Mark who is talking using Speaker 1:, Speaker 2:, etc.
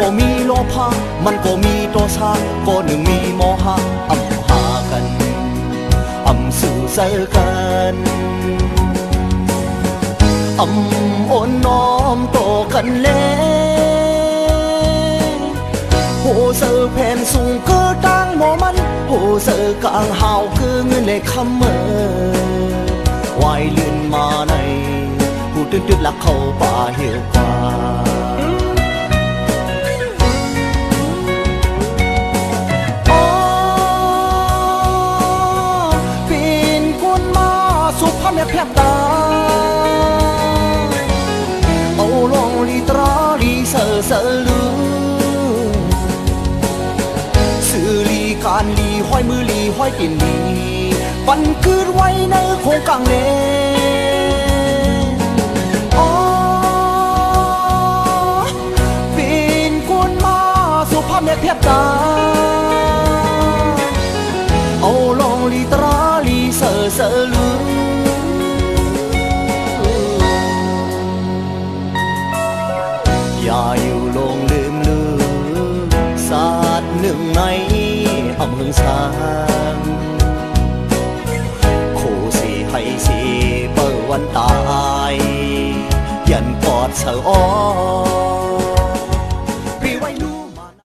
Speaker 1: ก็มีโลภะมันก็มีโทสะก็หนึ่งมีโมหะหากันสื่อเสกันโอนน้อมโตกันเลยโหเสือแผ่นสูงก็ตั้งหมอมันโหเสือกลางหาวคือเงินเลยคำเมื่อวายเลื่อนมาในผู้ตื่นหลักเข้าป่าเหี่ยวกว่าแม่แพบตาเอาลองลีตราลีเสือลือสื่อลีการลีห้อยมือลีห้อยตินลีปันคืนไว้ในโคงกลางเลเป็นคนมาสุภาพแม่แพบตาเอาลองลีตราลีเสือลืออย่าอยู่ลงลืมศาสตร์หนึ่งในอำเภอสางโคสีให้สีเปิดวันตายยันปอดเสืออ้อ